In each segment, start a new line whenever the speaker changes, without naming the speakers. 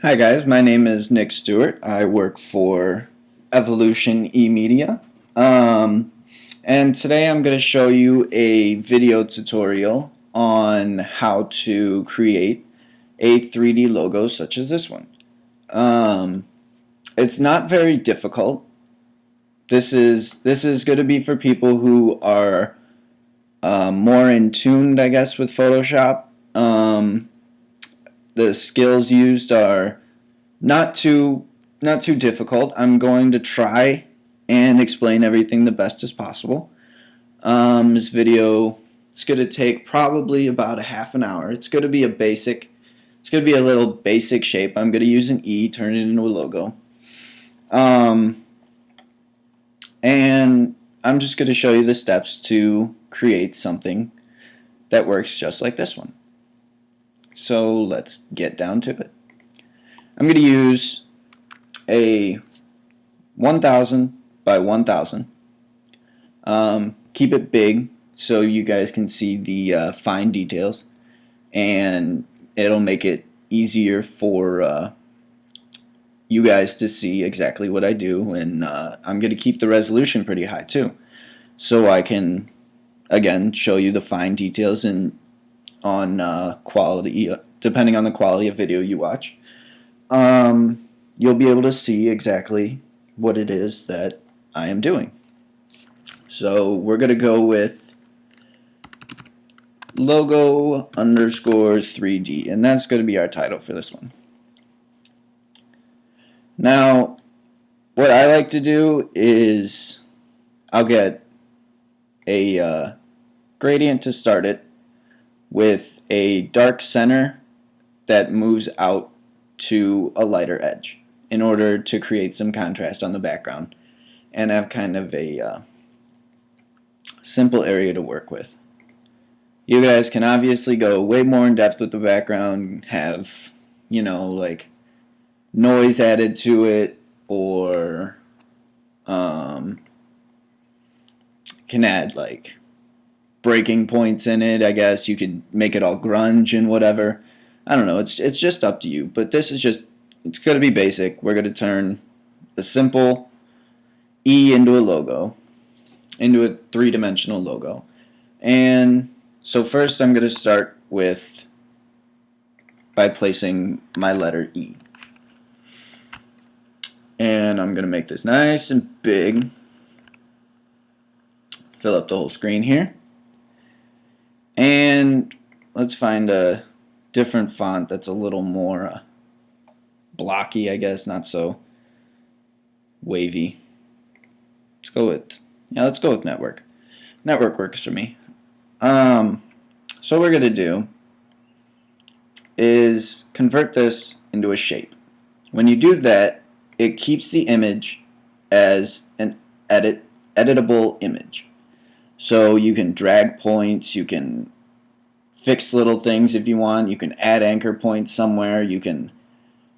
Hi guys, my name is Nick Stewart. I work for Evolution eMedia. And today I'm going to show you a video tutorial on how to create a 3D logo such as this one. It's not very difficult. This is going to be for people who are more in tune, I guess, with Photoshop. The skills used are not too difficult. I'm going to try and explain everything the best as possible. This video is going to take probably about a half an hour. It's going to be it's going to be a little basic shape. I'm going to use an E, turn it into a logo. And I'm just going to show you the steps to create something that works just like this one. So let's get down to it. I'm going to use a 1000 by 1000. Keep it big so you guys can see the fine details, and it'll make it easier for you guys to see exactly what I do. And I'm going to keep the resolution pretty high too, so I can again show you the fine details and on quality, depending on the quality of video you watch. You'll be able to see exactly what it is that I am doing. So we're going to go with logo underscore 3D, and that's going to be our title for this one. Now, what I like to do is I'll get a gradient to start it with a dark center that moves out to a lighter edge in order to create some contrast on the background and have kind of a simple area to work with. You guys can obviously go way more in depth with the background, have, you know, like noise added to it, or can add like breaking points in it. I guess you could make it all grunge and whatever. I don't know, it's just up to you, but this is just, it's going to be basic. We're going to turn a simple E into a logo, into a three-dimensional logo. And so first I'm going to start with by placing my letter E. And I'm going to make this nice and big. Fill up the whole screen here. And let's find a different font that's a little more blocky, I guess, not so wavy. Let's go with network. Network works for me. So what we're going to do is convert this into a shape. When you do that, it keeps the image as an editable image. So you can drag points, you can fix little things if you want, you can add anchor points somewhere, you can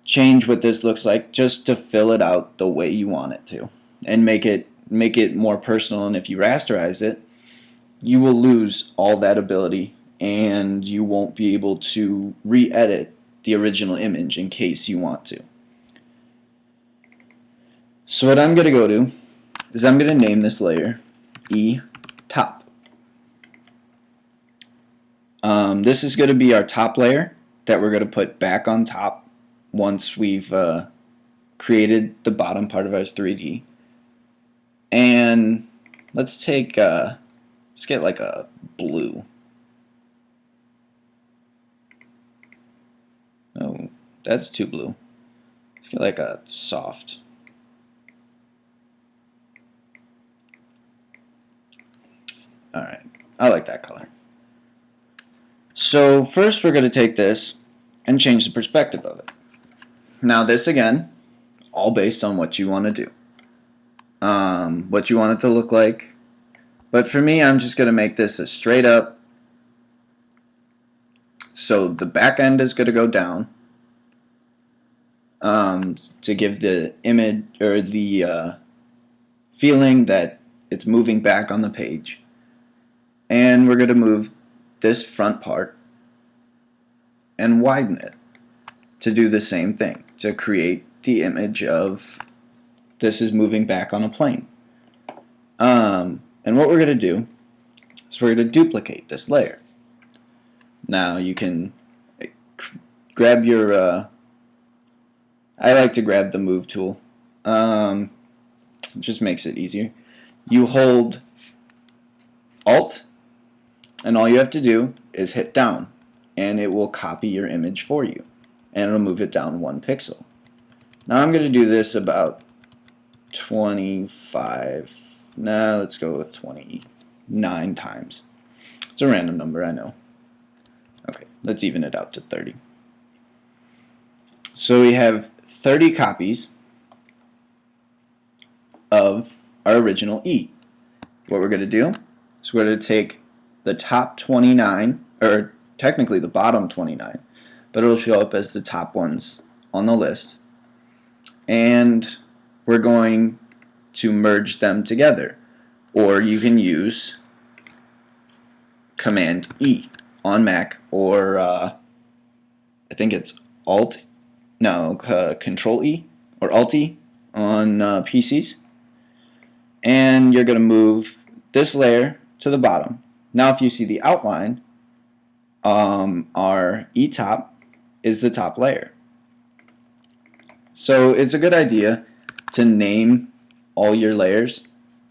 change what this looks like just to fill it out the way you want it to and make it more personal. And if you rasterize it, you will lose all that ability and you won't be able to re-edit the original image in case you want to. So what I'm going to go to is I'm going to name this layer E top. This is going to be our top layer that we're going to put back on top once we've created the bottom part of our 3D. And let's take let's get like a blue. Oh, that's too blue. Let's get like a soft. Alright, I like that color. So first we're going to take this and change the perspective of it. Now this again, all based on what you want to do. What you want it to look like. But for me, I'm just going to make this a straight up. So the back end is going to go down to give the image or the feeling that it's moving back on the page. And we're going to move this front part and widen it to do the same thing. to create the image of this is moving back on a plane. And what we're going to do is we're going to duplicate this layer. Now you can grab your, I like to grab the move tool. It just makes it easier. You hold Alt, and all you have to do is hit down, and it will copy your image for you, and it'll move it down 1 pixel. Now I'm going to do this about 25, let's go with 29 times. It's a random number, I know. Okay, let's even it out to 30. So we have 30 copies of our original E. What we're going to do is we're going to take the top 29, or technically the bottom 29, but it'll show up as the top ones on the list, and we're going to merge them together. Or you can use Command E on Mac, or I think it's Control E or Alt E on PCs, and you're going to move this layer to the bottom. Now if you see the outline, our E top is the top layer. So it's a good idea to name all your layers.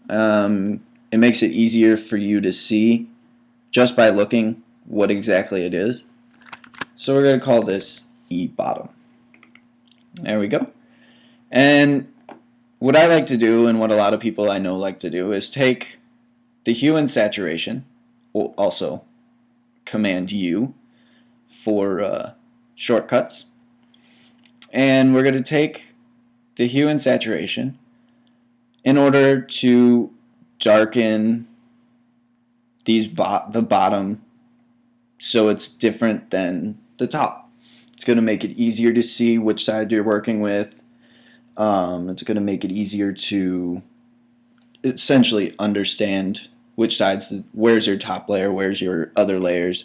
It makes it easier for you to see just by looking what exactly it is. So we're going to call this E bottom. There we go. And what I like to do, and what a lot of people I know like to do, is take the hue and saturation, also Command U for shortcuts, and we're going to take the hue and saturation in order to darken the bottom so it's different than the top. It's going to make it easier to see which side you're working with. It's going to make it easier to essentially understand which sides, where's your top layer, where's your other layers,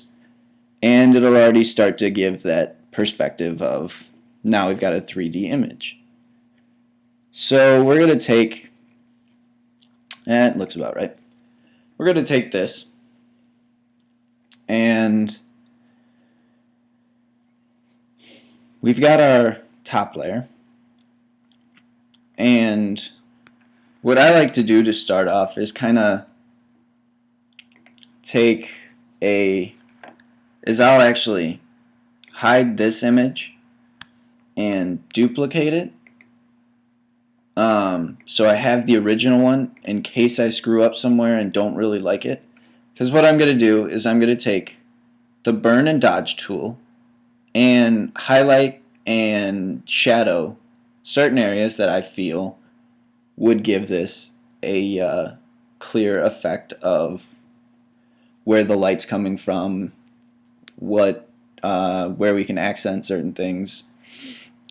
and it'll already start to give that perspective of now we've got a 3D image. So we're going to take, and it looks about right, we're going to take this and we've got our top layer, and what I like to do to start off is kind of I'll actually hide this image and duplicate it, so I have the original one in case I screw up somewhere and don't really like it. Because what I'm going to do is I'm going to take the burn and dodge tool and highlight and shadow certain areas that I feel would give this a clear effect of where the light's coming from, where we can accent certain things,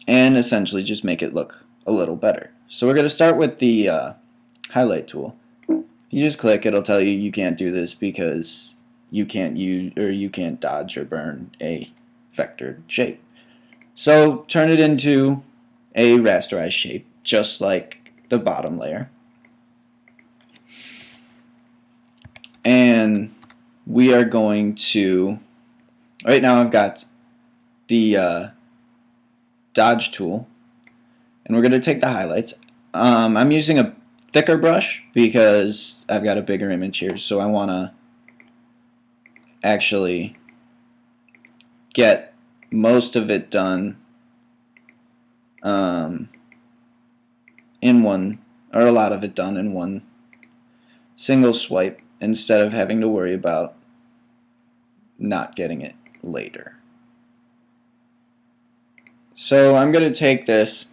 and essentially just make it look a little better. So we're going to start with the highlight tool. You just click, it'll tell you you can't do this because you can't dodge or burn a vectored shape. So turn it into a rasterized shape, just like the bottom layer. And we are going to, right now I've got the dodge tool, and we're going to take the highlights. I'm using a thicker brush because I've got a bigger image here, so I want to actually get most of it done in one, or a lot of it done in one single swipe, instead of having to worry about not getting it later. So I'm going to take this,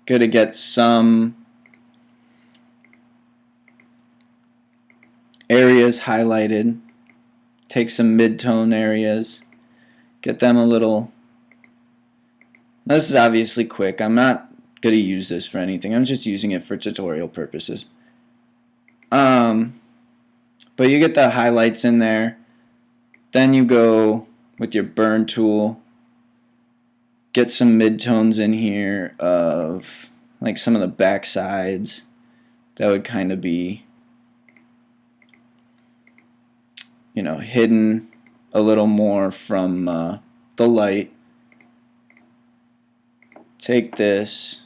going to get some areas highlighted, take some mid-tone areas, get them a little. This is obviously quick. I'm not going to use this for anything. I'm just using it for tutorial purposes. But you get the highlights in there. Then you go with your burn tool, get some midtones in here of like some of the back sides that would kind of be, you know, hidden a little more from the light. Take this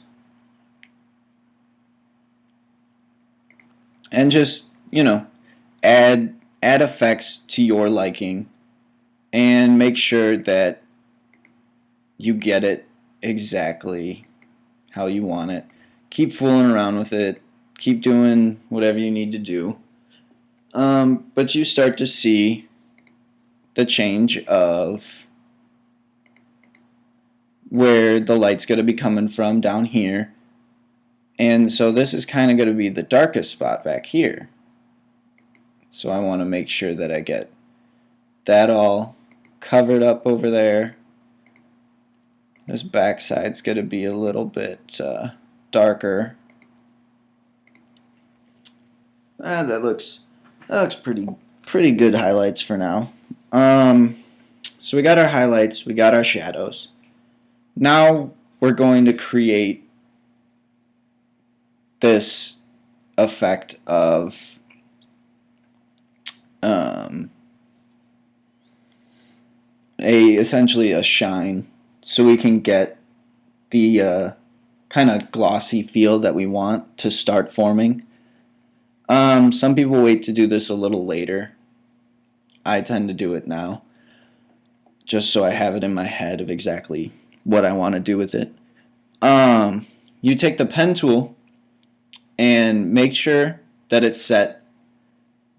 and just, you know, add effects to your liking and make sure that you get it exactly how you want it. Keep fooling around with it. Keep doing whatever you need to do. But you start to see the change of where the light's going to be coming from down here. And so this is kind of going to be the darkest spot back here. So I want to make sure that I get that all covered up over there. This back side's going to be a little bit darker. That looks pretty good highlights for now. So we got our highlights, we got our shadows. Now we're going to create this effect of essentially a shine, so we can get the kind of glossy feel that we want to start forming. Some people wait to do this a little later. I tend to do it now, just so I have it in my head of exactly what I want to do with it. You take the pen tool and make sure that it's set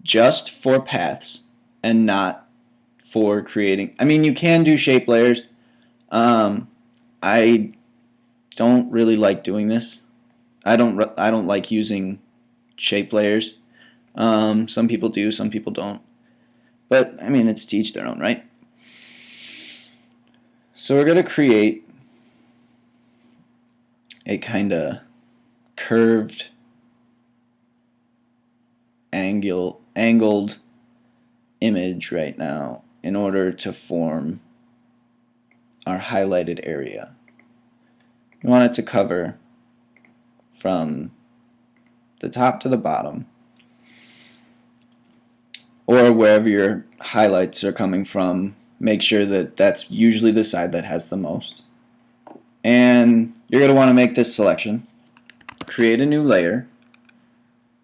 just for paths and not for creating. I mean, you can do shape layers. I don't really like doing this. I don't like using shape layers. Some people do, some people don't. But I mean, it's to each their own, right? So we're going to create a kind of curved, angled image right now in order to form our highlighted area. We want it to cover from the top to the bottom, or wherever your highlights are coming from. Make sure that that's usually the side that has the most. And you're going to want to make this selection, create a new layer,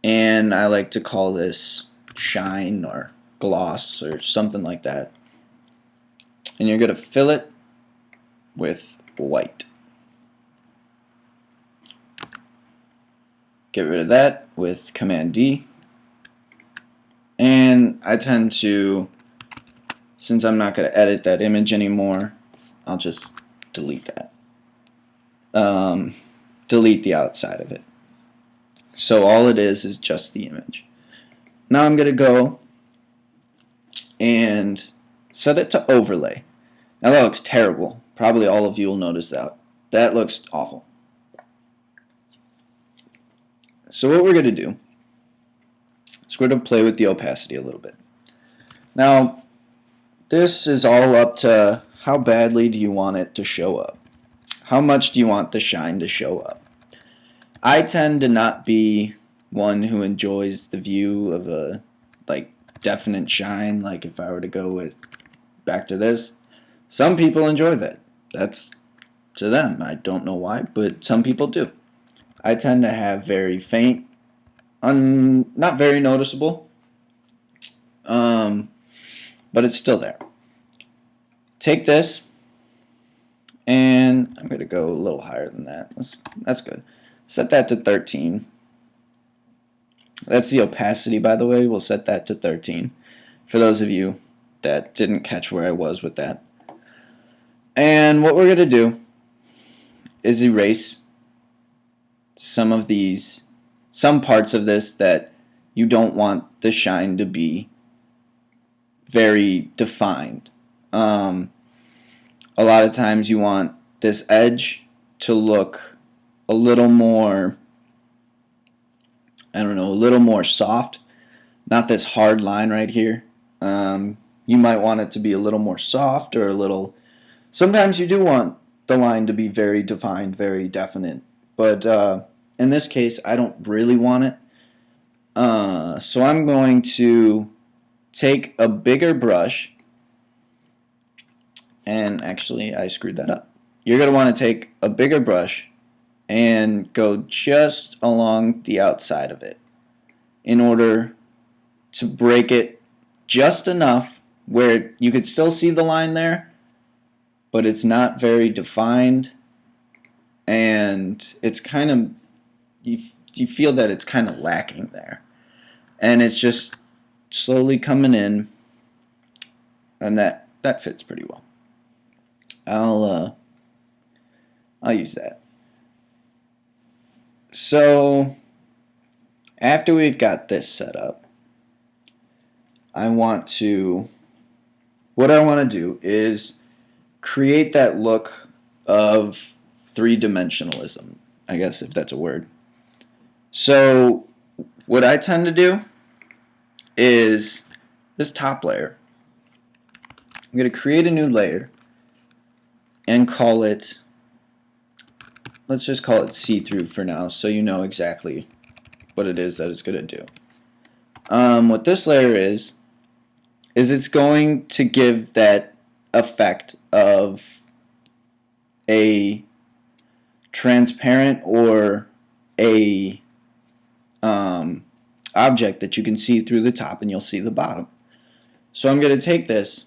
and I like to call this shine or gloss or something like that. And you're going to fill it with white. Get rid of that with Command D. And I tend to, since I'm not going to edit that image anymore, I'll just delete that. Delete the outside of it. So all it is just the image. Now I'm going to go and set it to overlay. Now that looks terrible. Probably all of you will notice that. That looks awful. So what we're going to do is we're going to play with the opacity a little bit. Now, this is all up to how badly do you want it to show up. How much do you want the shine to show up? I tend to not be one who enjoys the view of a definite shine. Like if I were to go with back to this, some people enjoy that. That's to them. I don't know why, but some people do. I tend to have very faint, not very noticeable, but it's still there. Take this, and I'm going to go a little higher than that. That's good. Set that to 13. That's the opacity, by the way. We'll set that to 13 for those of you that didn't catch where I was with that. And what we're going to do is erase some parts of this that you don't want the shine to be very defined. A lot of times you want this edge to look a little more, I don't know, a little more soft. Not this hard line right here. You might want it to be a little more soft or a little. Sometimes you do want the line to be very defined, very definite. But in this case, I don't really want it. So I'm going to take a bigger brush, and actually I screwed that up. You're going to want to take a bigger brush and go just along the outside of it in order to break it just enough where you could still see the line there, but it's not very defined, and it's kind of, you feel that it's kind of lacking there, and it's just slowly coming in, and that fits pretty well. I'll use that. So after we've got this set up, what I want to do is create that look of three-dimensionalism, I guess, if that's a word. So what I tend to do is this top layer, I'm going to create a new layer and call it, let's just call it see-through for now, so you know exactly what it is that it's going to do. What this layer is it's going to give that effect of a transparent or a object that you can see through the top and you'll see the bottom. So I'm going to take this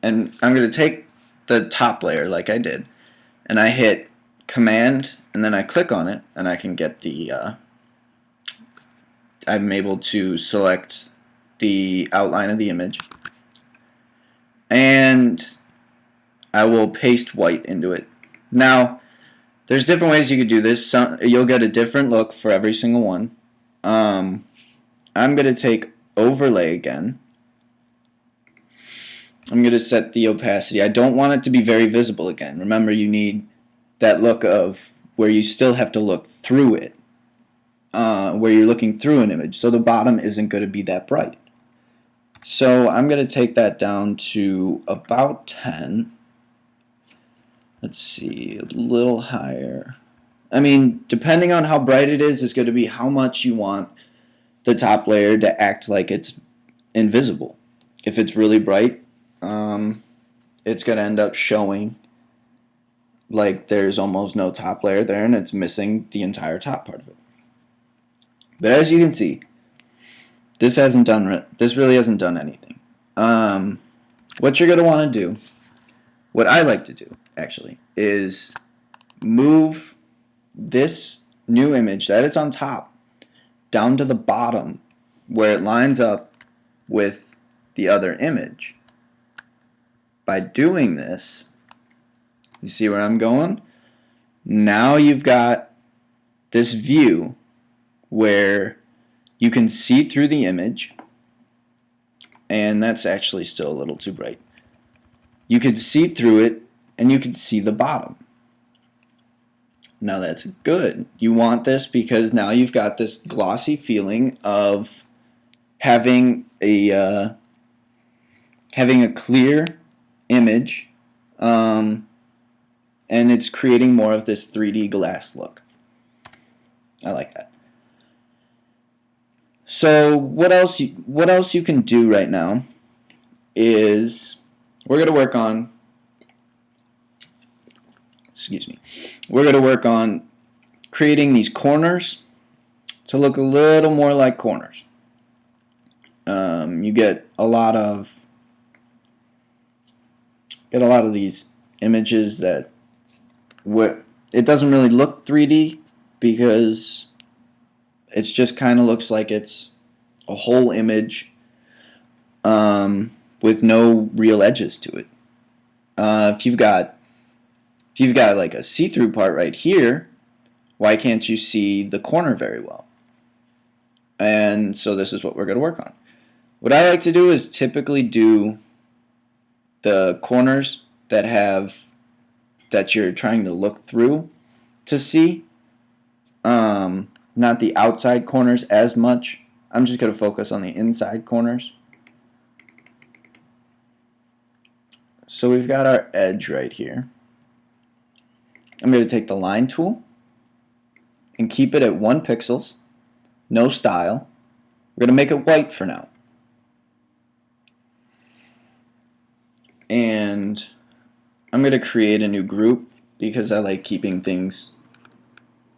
and I'm going to take the top layer like I did, and I hit Command and then I click on it, and I can get the I'm able to select the outline of the image, and I will paste white into it. Now there's different ways you could do this. You'll get a different look for every single one. I'm going to take overlay again. I'm going to set the opacity. I don't want it to be very visible again. Remember, you need that look of where you still have to look through it, where you're looking through an image, so the bottom isn't going to be that bright. So I'm going to take that down to about 10. Let's see, a little higher. I mean, depending on how bright it is going to be how much you want the top layer to act like it's invisible. If it's really bright, it's going to end up showing like there's almost no top layer there, and it's missing the entire top part of it. But as you can see, this really hasn't done anything. What you're going to want to do, what I like to do actually, is move this new image that is on top down to the bottom where it lines up with the other image. By doing this, you see where I'm going? Now you've got this view where you can see through the image, and that's actually still a little too bright. You could see through it, and you could see the bottom. Now that's good. You want this because now you've got this glossy feeling of having a clear image, and it's creating more of this 3D glass look. I like that. So what else you can do right now is we're going to work on creating these corners to look a little more like corners. You get a lot of these images that it doesn't really look 3D because it just kind of looks like it's a whole image with no real edges to it. If you've got like a see-through part right here, why can't you see the corner very well? And so this is what we're going to work on. What I like to do is typically do the corners that you're trying to look through to see, not the outside corners as much. I'm just going to focus on the inside corners. So we've got our edge right here. I'm going to take the line tool and keep it at 1 pixels, no style. We're going to make it white for now. And I'm going to create a new group because I like keeping things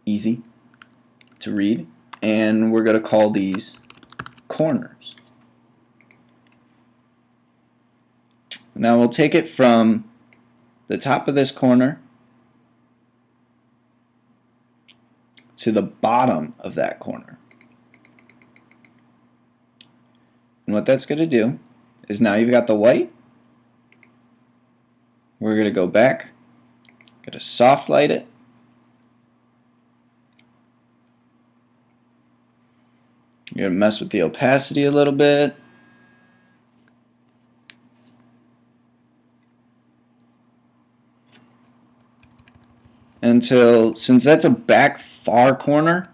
easy to read. And we're going to call these corners. Now we'll take it from the top of this corner to the bottom of that corner. And what that's going to do is now you've got the white. We're going to go back, going to soft light it. You're going to mess with the opacity a little bit. Until, since that's a back far corner,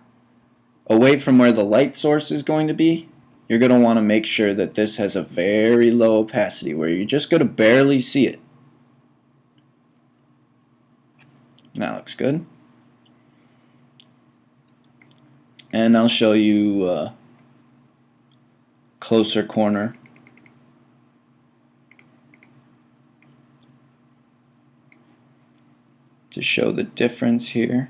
away from where the light source is going to be, you're going to want to make sure that this has a very low opacity where you're just going to barely see it. That looks good. And I'll show you a closer corner. To show the difference here.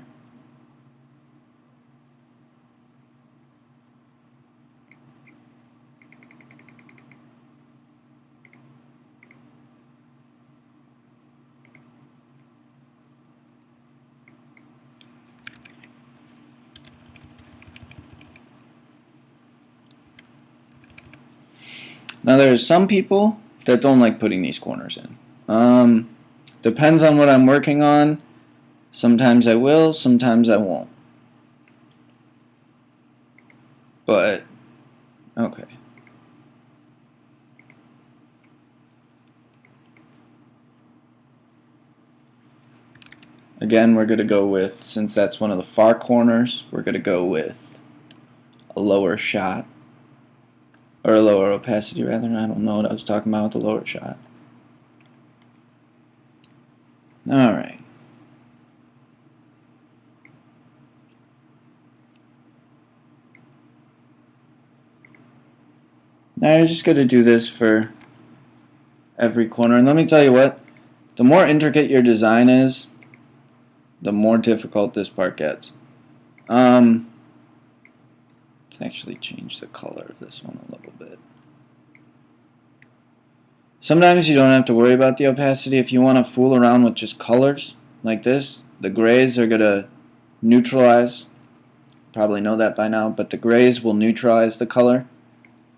Now there's some people that don't like putting these corners in. Depends on what I'm working on. Sometimes I will, sometimes I won't. But, okay. Again, we're going to go with, since that's one of the far corners, we're going to go with a lower shot. Or a lower opacity, rather. I don't know what I was talking about with the lower shot. Alright. Now you're just going to do this for every corner. And let me tell you what, the more intricate your design is, the more difficult this part gets. Let's actually change the color of this one a little bit. Sometimes you don't have to worry about the opacity. If you want to fool around with just colors like this, the grays are going to neutralize. Probably know that by now, but the grays will neutralize the color.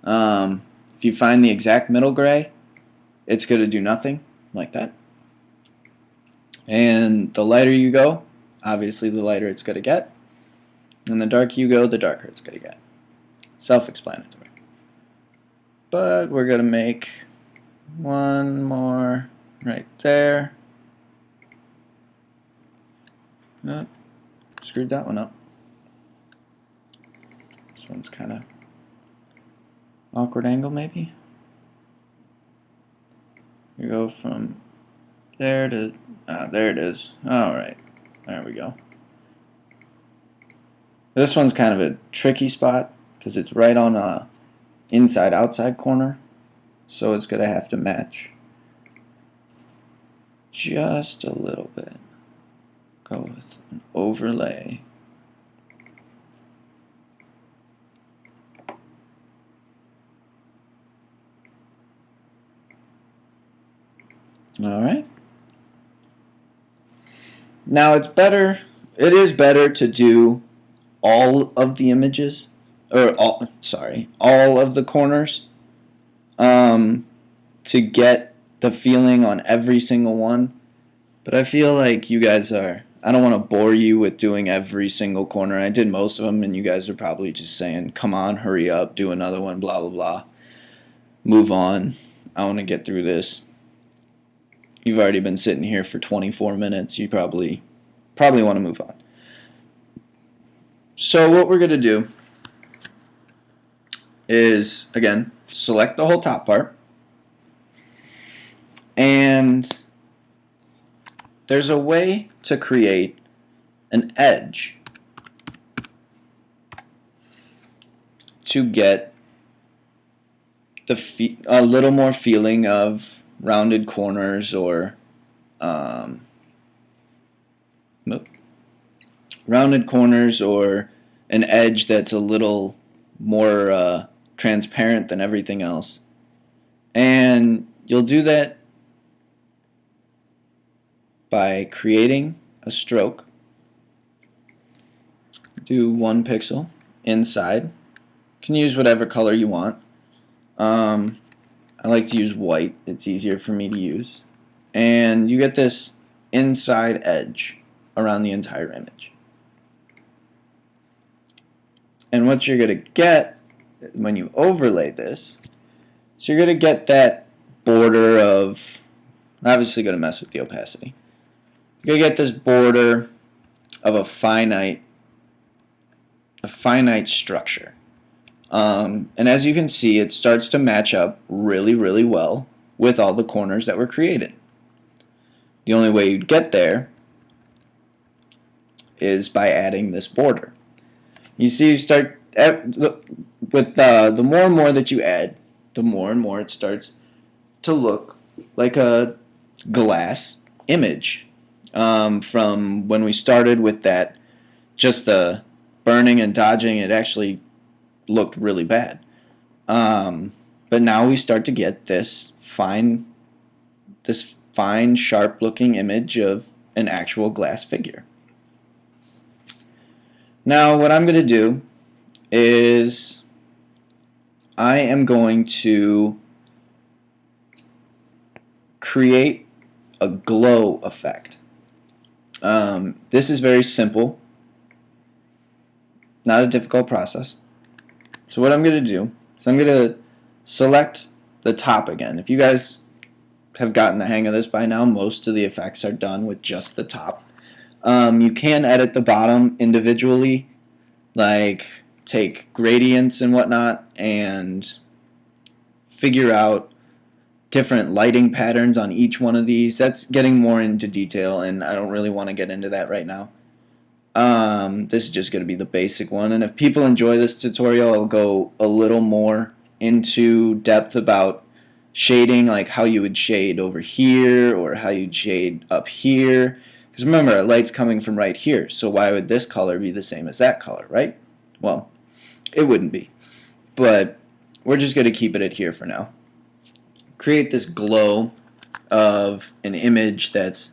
If you find the exact middle gray, it's going to do nothing like that. And the lighter you go, obviously the lighter it's going to get. And the darker you go, the darker it's going to get. Self-explanatory. But we're going to make one more right there. Oh, screwed that one up. This one's kind of awkward angle maybe. You go from there to, there it is. Alright, there we go. This one's kind of a tricky spot because it's right on a inside-outside corner, so it's going to have to match just a little bit. Go with an overlay. Alright. Now it is better to do all of the images, or all of the corners, to get the feeling on every single one. But I feel like you guys I don't want to bore you with doing every single corner. I did most of them, and you guys are probably just saying, come on, hurry up, do another one, blah, blah, blah. Move on. I want to get through this. You've already been sitting here for 24 minutes. You probably want to move on. So what we're going to do is, again, select the whole top part. And there's a way to create an edge to get a little more feeling of rounded corners or an edge that's a little more transparent than everything else. And you'll do that by creating a stroke. Do 1 pixel inside. You can use whatever color you want. I like to use white. It's easier for me to use. And you get this inside edge around the entire image. And what you're going to get when you overlay this, so you're going to get that border of, obviously going to mess with the opacity. You're going to get this border of a finite structure. And as you can see, it starts to match up really, really well with all the corners that were created. The only way you'd get there is by adding this border. You see, you start with the more and more that you add, the more and more it starts to look like a glass image. From when we started with that, just the burning and dodging, it actually looked really bad. But now we start to get this fine, sharp-looking image of an actual glass figure. Now, what I'm going to do is I am going to create a glow effect. This is very simple, not a difficult process. So what I'm going to do is I'm going to select the top again. If you guys have gotten the hang of this by now, most of the effects are done with just the top. You can edit the bottom individually, like take gradients and whatnot and figure out different lighting patterns on each one of these. That's getting more into detail, and I don't really want to get into that right now. This is just going to be the basic one, and if people enjoy this tutorial, I'll go a little more into depth about shading, like how you would shade over here or how you'd shade up here. Because remember, light's coming from right here, so why would this color be the same as that color, right? Well, it wouldn't be. But we're just going to keep it at here for now. Create this glow of an image that's,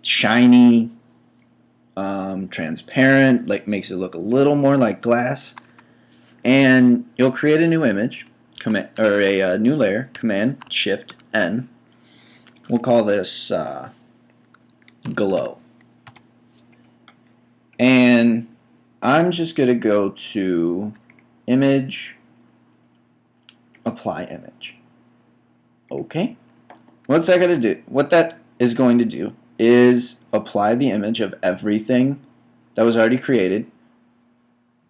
shiny, transparent, like makes it look a little more like glass. And you'll create a new image, a new layer, Command-Shift-N. We'll call this glow. And I'm just going to go to Image, Apply Image. Okay. What's that going to do? What that is going to do is apply the image of everything that was already created,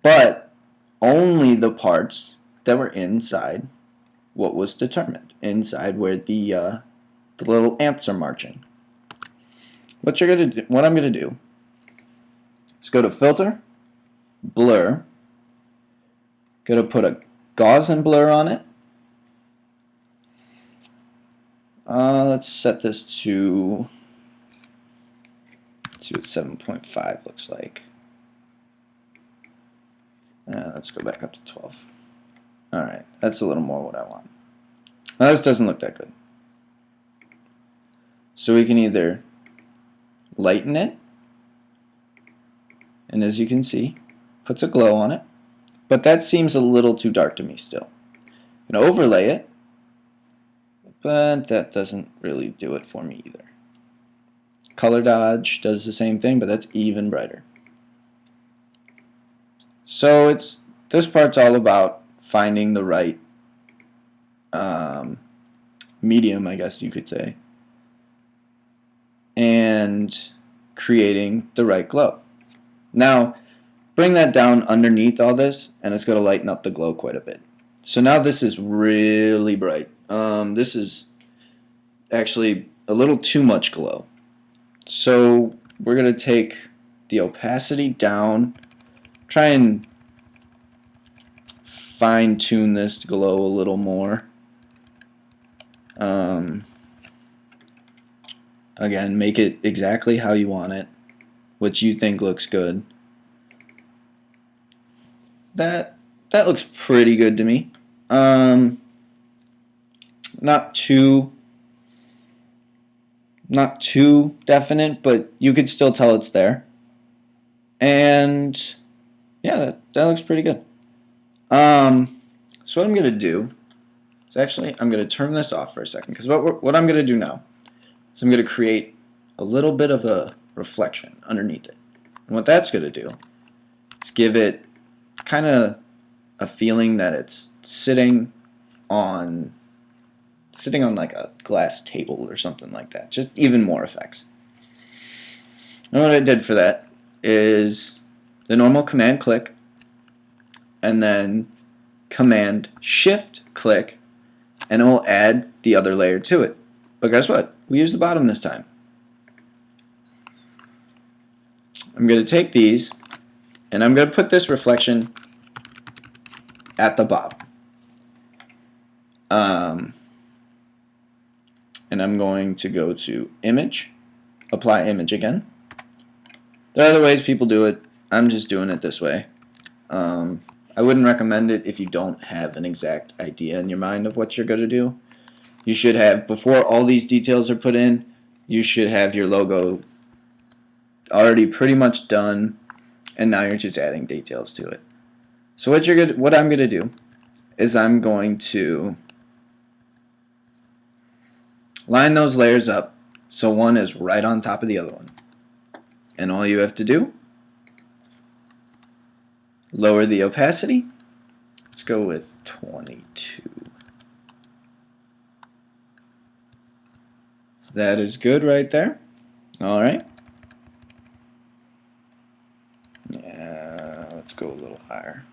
but only the parts that were inside what was determined, inside where the little ants are marching. What I'm going to do is go to Filter, Blur, going to put a Gaussian blur on it. Let's set this to, let's see what 7.5 looks like. Let's go back up to 12. Alright, that's a little more what I want. Now this doesn't look that good. So we can either lighten it, and as you can see, puts a glow on it, but that seems a little too dark to me still. I'm going to overlay it, but that doesn't really do it for me either. Color dodge does the same thing, but that's even brighter. So this part's all about finding the right medium, I guess you could say, and creating the right glow. Now, bring that down underneath all this, and it's going to lighten up the glow quite a bit. So now this is really bright. This is actually a little too much glow. So we're going to take the opacity down, try and fine-tune this glow a little more. Again, make it exactly how you want it, what you think looks good. That looks pretty good to me. Not too definite, but you could still tell it's there. And yeah, that looks pretty good. So what I'm gonna do is actually I'm gonna turn this off for a second, because what I'm gonna do now is I'm gonna create a little bit of a reflection underneath it. And what that's gonna do is give it kind of a feeling that it's sitting on like a glass table or something like that. Just even more effects. And what I did for that is the normal command click and then command shift click, and it will add the other layer to it. But guess what? We use the bottom this time. I'm going to take these and I'm going to put this reflection at the bottom. And I'm going to go to image, apply image again. There are other ways people do it. I'm just doing it this way. I wouldn't recommend it if you don't have an exact idea in your mind of what you're going to do. You should have, before all these details are put in, you should have your logo already pretty much done, and now you're just adding details to it. So what I'm going to do is I'm going to line those layers up so one is right on top of the other one. And all you have to do, lower the opacity. Let's go with 22. That is good right there. Alright. Yeah, let's go a little higher.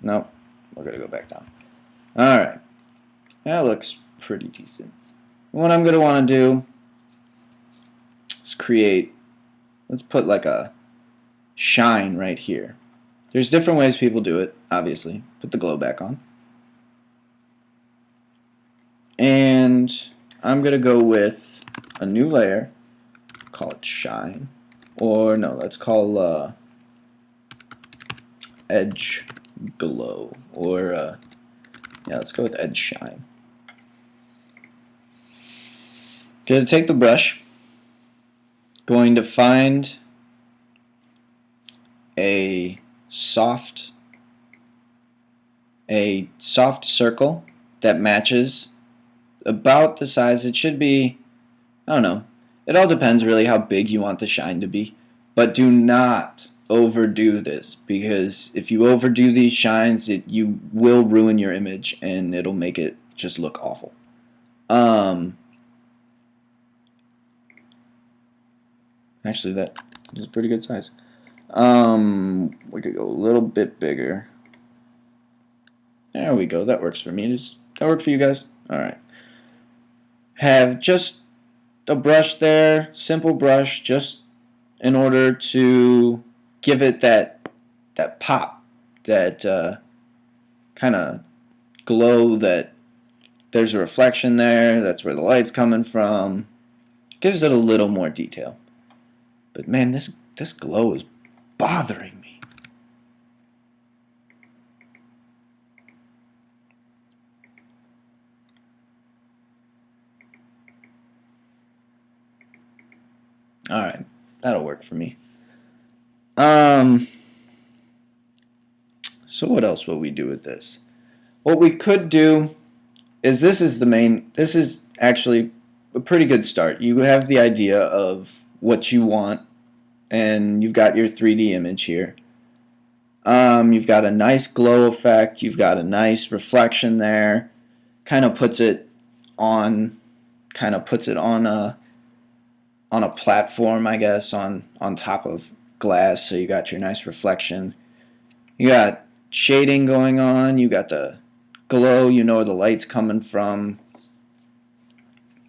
Nope, we're going to go back down. Alright. That looks pretty decent. What I'm going to want to do is create, let's put like a shine right here. There's different ways people do it, obviously. Put the glow back on. And I'm going to go with a new layer, call it shine. Or no, let's call edge glow. Or, yeah, let's go with edge shine. Going to take the brush, going to find a soft circle that matches about the size. It should be, I don't know, it all depends really how big you want the shine to be, but do not overdo this, because if you overdo these shines, you will ruin your image and it'll make it just look awful. Actually, that is a pretty good size. We could go a little bit bigger. There we go. That works for me. Does that work for you guys? Alright. Have just a brush there, simple brush, just in order to give it that pop, that kind of glow, that there's a reflection there, that's where the light's coming from. Gives it a little more detail. But man, this glow is bothering me. Alright, that'll work for me. So what else will we do with this? What we could do is this is actually a pretty good start. You have the idea of what you want, and you've got your 3D image here. You've got a nice glow effect, you've got a nice reflection there, kind of puts it on a platform, I guess, on top of glass, so you got your nice reflection. You got shading going on, you got the glow, you know where the light's coming from.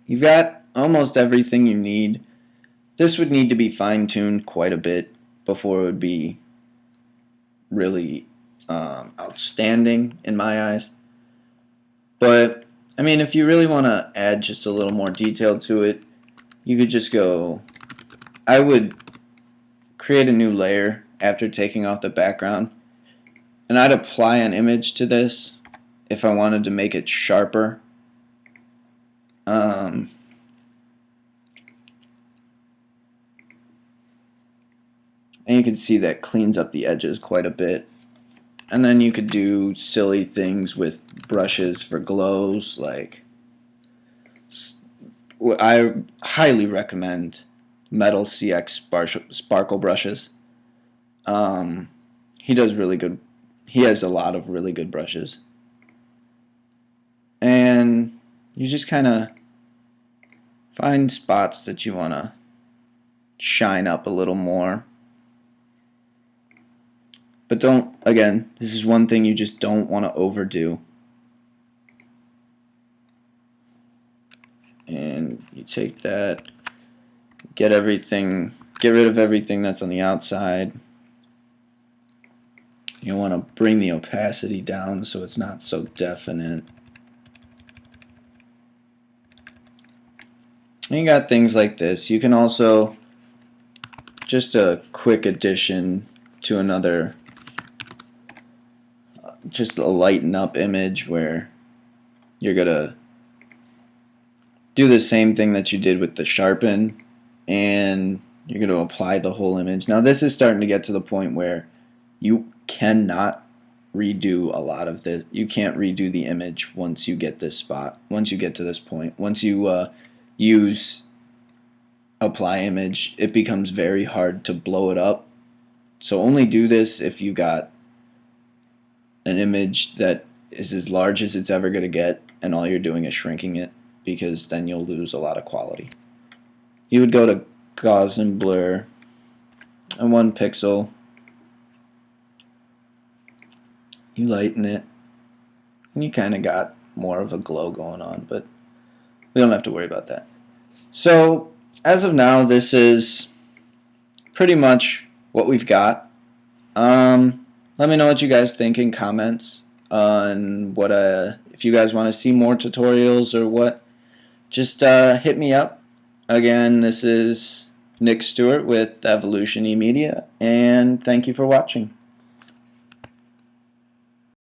You've got almost everything you need. This would need to be fine-tuned quite a bit before it would be really outstanding in my eyes. But I mean, if you really want to add just a little more detail to it, you could just go, I would create a new layer after taking off the background, and I'd apply an image to this if I wanted to make it sharper. And you can see that cleans up the edges quite a bit. And then you could do silly things with brushes for glows. Like, I highly recommend Metal CX Sparkle brushes. He does really good. He has a lot of really good brushes. And you just kind of find spots that you want to shine up a little more. But don't, again, this is one thing you just don't want to overdo. And you take that, get rid of everything that's on the outside. You want to bring the opacity down so it's not so definite. And you got things like this. You can also, just a quick addition to another, just a lighten up image where you're going to do the same thing that you did with the sharpen, and you're going to apply the whole image. Now this is starting to get to the point where you cannot redo a lot of this. You can't redo the image once you get this spot, once you get to this point. Once you use apply image, it becomes very hard to blow it up. So only do this if you got an image that is as large as it's ever going to get and all you're doing is shrinking it, because then you'll lose a lot of quality. You would go to Gaussian blur and 1 pixel. You lighten it and you kind of got more of a glow going on, but we don't have to worry about that. So as of now, this is pretty much what we've got. Let me know what you guys think in comments on what if you guys want to see more tutorials or what. Just hit me up. Again, this is Nick Stewart with Evolution eMedia, and thank you for watching.